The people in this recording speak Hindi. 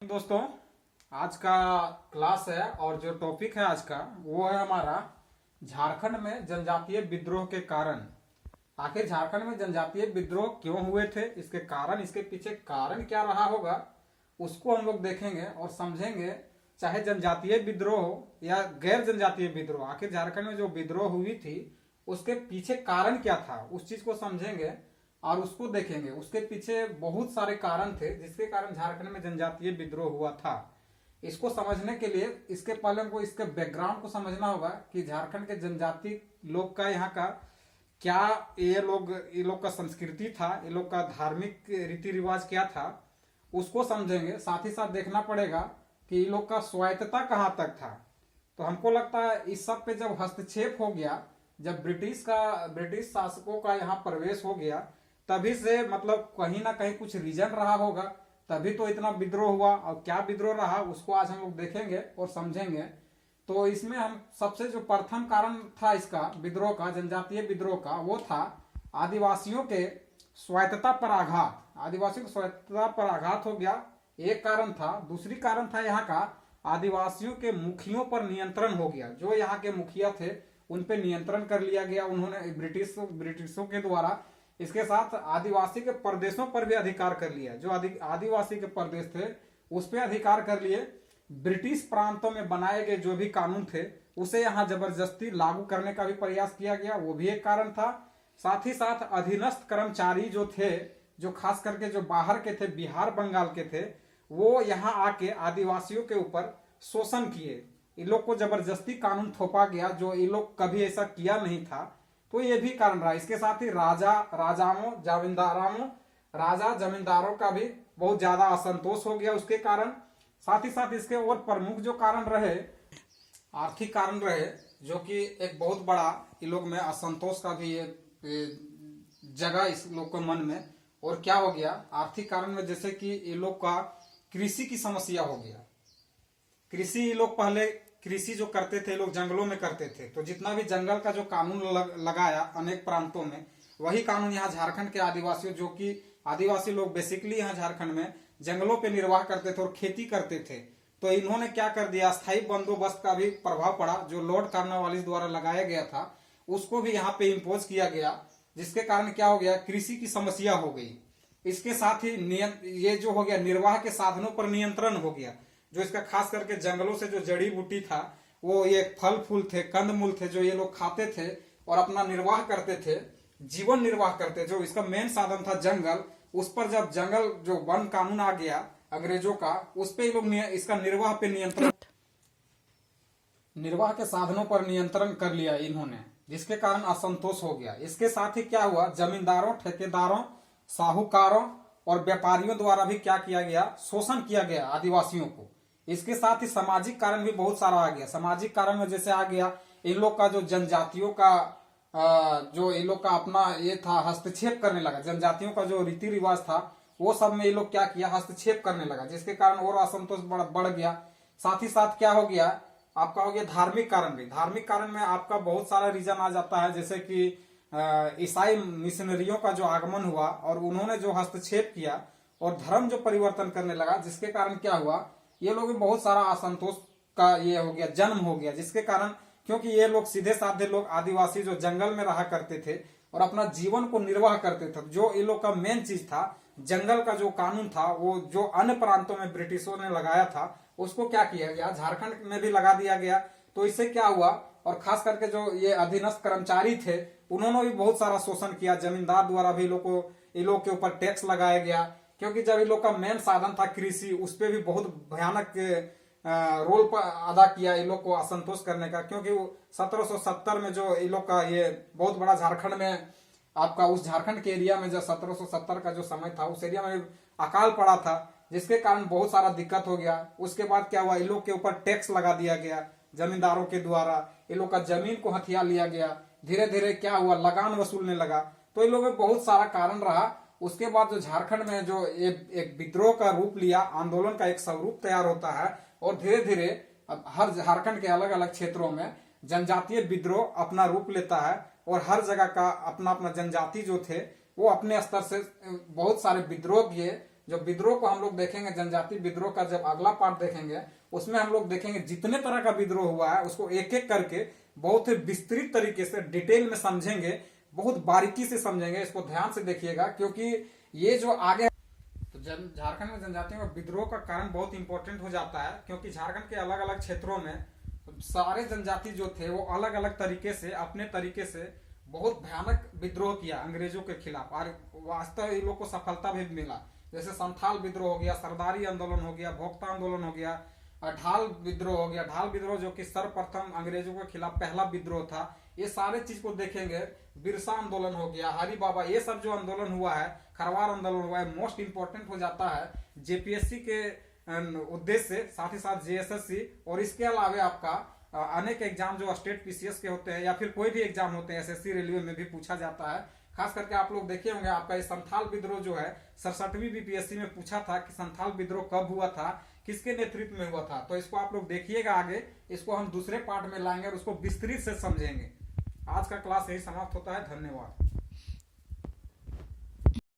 दोस्तों, आज का क्लास है और जो टॉपिक है आज का वो है हमारा झारखंड में जनजातीय विद्रोह के कारण। आखिर झारखंड में जनजातीय विद्रोह क्यों हुए थे, इसके कारण, इसके पीछे कारण क्या रहा होगा, उसको हम लोग देखेंगे और समझेंगे। चाहे जनजातीय विद्रोह हो या गैर जनजातीय विद्रोह, आखिर झारखंड में जो विद्रोह हुई थी उसके पीछे कारण क्या था, उस चीज को समझेंगे और उसको देखेंगे। उसके पीछे बहुत सारे कारण थे जिसके कारण झारखंड में जनजातीय विद्रोह हुआ था। इसको समझने के लिए इसके पहले हमको इसके बैकग्राउंड को समझना होगा कि झारखंड के जनजाति लोग का, यहाँ का क्या, ये लोग का संस्कृति था, ये लोग का धार्मिक रीति रिवाज क्या था, उसको समझेंगे। साथ ही साथ देखना पड़ेगा कि ये लोग का स्वायत्तता कहाँ तक था। तो हमको लगता है इस सब पे जब हस्तक्षेप हो गया, जब ब्रिटिश शासकों का यहाँ प्रवेश हो गया, तभी से मतलब कहीं ना कहीं कुछ रीजन रहा होगा, तभी तो इतना विद्रोह हुआ। और क्या विद्रोह रहा उसको आज हम लोग देखेंगे और समझेंगे। तो इसमें हम सबसे जो प्रथम कारण था इसका विद्रोह का, जनजातीय विद्रोह का, वो था आदिवासियों के स्वायत्तता पर आघात। आदिवासियों की स्वायत्तता पर आघात हो गया, एक कारण था। दूसरी कारण था यहाँ का आदिवासियों के मुखियों पर नियंत्रण हो गया। जो यहाँ के मुखिया थे उन पे नियंत्रण कर लिया गया उन्होंने ब्रिटिशों के द्वारा। इसके साथ आदिवासी के प्रदेशों पर भी अधिकार कर लिया। जो आदिवासी के प्रदेश थे उस पर अधिकार कर लिए। ब्रिटिश प्रांतों में बनाए गए जो भी कानून थे उसे यहाँ जबरदस्ती लागू करने का भी प्रयास किया गया, वो भी एक कारण था। साथ ही साथ अधीनस्थ कर्मचारी जो थे, जो खास करके जो बाहर के थे, बिहार बंगाल के थे, वो यहाँ आके आदिवासियों के ऊपर शोषण किए। इन लोग को जबरदस्ती कानून थोपा गया जो इन लोग कभी ऐसा किया नहीं था। तो ये भी कारण रहा। इसके साथ ही राजा जमींदारों का भी बहुत ज्यादा असंतोष हो गया उसके कारण। साथ ही साथ इसके और प्रमुख जो कारण रहे, आर्थिक कारण रहे, जो कि एक बहुत बड़ा इन लोग में असंतोष का भी जगह इस लोग के मन में। और क्या हो गया आर्थिक कारण में, जैसे कि ये लोग का कृषि की समस्या हो गया। कृषि, ये लोग पहले कृषि जो करते थे लोग जंगलों में करते थे, तो जितना भी जंगल का जो कानून लगाया अनेक प्रांतों में, वही कानून यहाँ झारखंड के आदिवासियों, जो कि आदिवासी लोग बेसिकली यहाँ झारखंड में जंगलों पे निर्वाह करते थे और खेती करते थे, तो इन्होंने क्या कर दिया, स्थायी बंदोबस्त का भी प्रभाव पड़ा। जो लॉर्ड कॉर्नवालिस द्वारा लगाया गया था उसको भी यहाँ पे इम्पोज किया गया, जिसके कारण क्या हो गया, कृषि की समस्या हो गई। इसके साथ ही ये जो हो गया, निर्वाह के साधनों पर नियंत्रण हो गया। जो इसका खास करके जंगलों से जो जड़ी बूटी था, वो ये फल फूल थे, कंदमूल थे, जो ये लोग खाते थे और अपना निर्वाह करते थे, जीवन निर्वाह करते। जो इसका मेन साधन था जंगल, उस पर जब जंगल जो वन कानून आ गया अंग्रेजों का, उस पे ये लोग इसका निर्वाह पे नियंत्रण, निर्वाह के साधनों पर नियंत्रण कर लिया इन्होंने, जिसके कारण असंतोष हो गया। इसके साथ ही क्या हुआ, जमींदारों, ठेकेदारों, साहूकारों और व्यापारियों द्वारा भी क्या किया गया, शोषण किया गया आदिवासियों को। इसके साथ ही सामाजिक कारण भी बहुत सारा आ गया। सामाजिक कारण में जैसे आ गया इन लोग का जो जनजातियों का जो इन लोग का अपना ये था, हस्तक्षेप करने लगा। जनजातियों का जो रीति रिवाज था वो सब में ये लोग क्या किया, हस्तक्षेप करने लगा, जिसके कारण और असंतोष बढ़ गया। साथ ही साथ क्या हो गया, आपका हो गया धार्मिक कारण भी। धार्मिक कारण में आपका बहुत सारा रीजन आ जाता है, जैसे कि ईसाई मिशनरियों का जो आगमन हुआ और उन्होंने जो हस्तक्षेप किया और धर्म जो परिवर्तन करने लगा, जिसके कारण क्या हुआ, ये लोग में बहुत सारा असंतोष का ये हो गया, जन्म हो गया। जिसके कारण, क्योंकि ये लोग सीधे साधे लोग, आदिवासी जो जंगल में रहा करते थे और अपना जीवन को निर्वाह करते थे, जो ये लोग का मेन चीज था, जंगल का जो कानून था, वो जो अन्य प्रांतों में ब्रिटिशों ने लगाया था, उसको क्या किया गया, झारखंड में भी लगा दिया गया। तो इससे क्या हुआ, और खास करके जो ये अधीनस्थ कर्मचारी थे उन्होंने भी बहुत सारा शोषण किया। जमींदार द्वारा भी इन लोग के ऊपर टैक्स लगाया गया, क्योंकि जब इन लोग का मेन साधन था कृषि, उस पर भी बहुत भयानक रोल पर अदा किया इन लोग को असंतोष करने का। क्योंकि 1770 में जो इन लोग का ये बहुत बड़ा झारखंड में, आपका उस झारखंड के एरिया में जो 1770 का जो समय था, उस एरिया में अकाल पड़ा था, जिसके कारण बहुत सारा दिक्कत हो गया। उसके बाद क्या हुआ, इन लोग के ऊपर टैक्स लगा दिया गया जमींदारों के द्वारा, इन लोग का जमीन को हथिया लिया गया। धीरे धीरे क्या हुआ, लगान वसूलने लगा। तो इन लोगों में बहुत सारा कारण रहा। उसके बाद जो झारखंड में जो एक विद्रोह का रूप लिया, आंदोलन का एक स्वरूप तैयार होता है, और धीरे धीरे हर झारखंड के अलग अलग क्षेत्रों में जनजातीय विद्रोह अपना रूप लेता है। और हर जगह का अपना अपना जनजाति जो थे वो अपने स्तर से बहुत सारे विद्रोह किए जो विद्रोह को हम लोग देखेंगे, जनजातीय विद्रोह का जब अगला पार्ट देखेंगे उसमें हम लोग देखेंगे जितने तरह का विद्रोह हुआ है उसको एक एक करके बहुत ही विस्तृत तरीके से डिटेल में समझेंगे, बहुत बारीकी से समझेंगे। इसको ध्यान से देखिएगा क्योंकि ये जो आगे तो झारखंड में जनजातियों का विद्रोह का कारण बहुत इंपॉर्टेंट हो जाता है, क्योंकि झारखंड के अलग अलग क्षेत्रों में सारे जनजाति जो थे वो अलग अलग तरीके से अपने तरीके से बहुत भयानक विद्रोह किया अंग्रेजों के खिलाफ, और वास्तव इन लोग को सफलता भी मिला। जैसे संथाल विद्रोह हो गया, सरदारी आंदोलन हो गया, भोक्ता आंदोलन हो गया, और ढाल विद्रोह हो गया। ढाल विद्रोह जो कि सर्वप्रथम अंग्रेजों के खिलाफ पहला विद्रोह था। ये सारे चीज को देखेंगे। बिरसा आंदोलन हो गया, हरि बाबा, ये सब जो आंदोलन हुआ है, खरवार आंदोलन हुआ है, मोस्ट इंपॉर्टेंट हो जाता है जेपीएससी के उद्देश्य से, साथ ही साथ जेएसएससी, और इसके अलावा आपका अनेक एग्जाम जो स्टेट पीसीएस के होते हैं या फिर कोई भी एग्जाम होते हैं, एसएससी रेलवे में भी पूछा जाता है। खास करके आप लोग देखे होंगे आपका ये संथाल विद्रोह जो है 67वीं बीपीएससी में पूछा था कि संथाल विद्रोह कब हुआ था, किसके नेतृत्व में हुआ था। तो इसको आप लोग देखिएगा आगे, इसको हम दूसरे पार्ट में लाएंगे और उसको विस्तृत से समझेंगे। आज का क्लास यही समाप्त होता है। धन्यवाद।